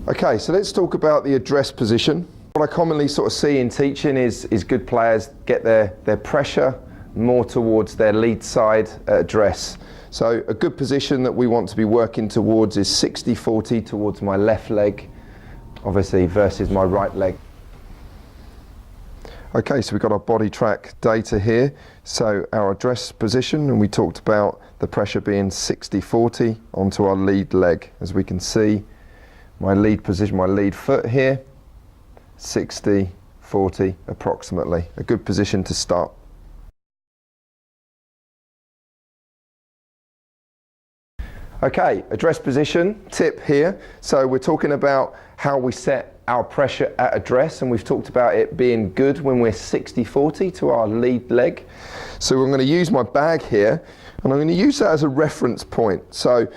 Okay, so let's talk about the address position. What I commonly sort of see in teaching is good players get their pressure more towards their lead side at address. So a good position that we want to be working towards is 60-40 towards my left leg, obviously, versus my right leg. Okay, so we've got our body track data here. So our address position, and we talked about the pressure being 60-40 onto our lead leg. As we can see, my lead position, my lead foot here, 60-40 approximately. A good position to start. Okay, address position, tip here. So we're talking about how we set our pressure at address, and we've talked about it being good when we're 60-40 to our lead leg. So I'm going to use my bag here, and I'm going to use that as a reference point. So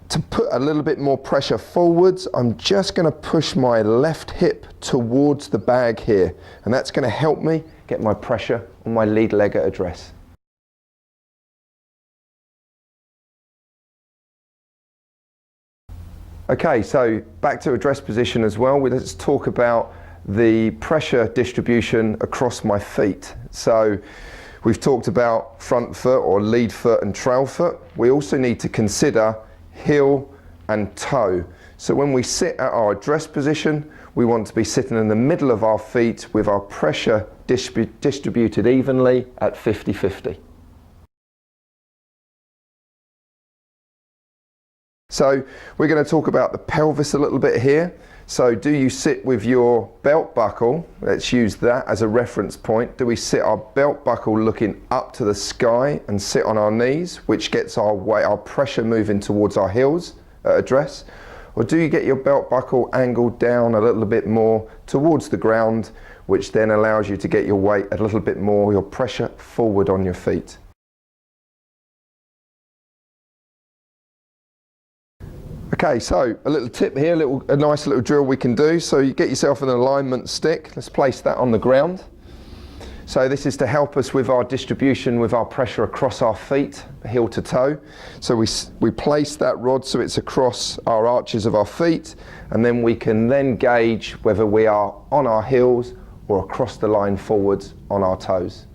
to put a little bit more pressure forwards, I'm just going to push my left hip towards the bag here, and that's going to help me get my pressure on my lead leg at address. Okay, so back to address position as well. Let's talk about the pressure distribution across my feet. So we've talked about front foot or lead foot and trail foot. We also need to consider heel and toe. So when we sit at our address position, we want to be sitting in the middle of our feet with our pressure distributed evenly at 50-50. So we're going to talk about the pelvis a little bit here. So do you sit with your belt buckle? Let's use that as a reference point. Do we sit our belt buckle looking up to the sky and sit on our knees, which gets our weight, our pressure moving towards our heels at address? Or do you get your belt buckle angled down a little bit more towards the ground, which then allows you to get your weight a little bit more, your pressure forward on your feet? Okay, so a little tip here, a nice little drill we can do. So you get yourself an alignment stick. Let's place that on the ground. So this is to help us with our distribution, with our pressure across our feet, heel to toe. So we place that rod so it's across our arches of our feet, and then we can then gauge whether we are on our heels or across the line forwards on our toes.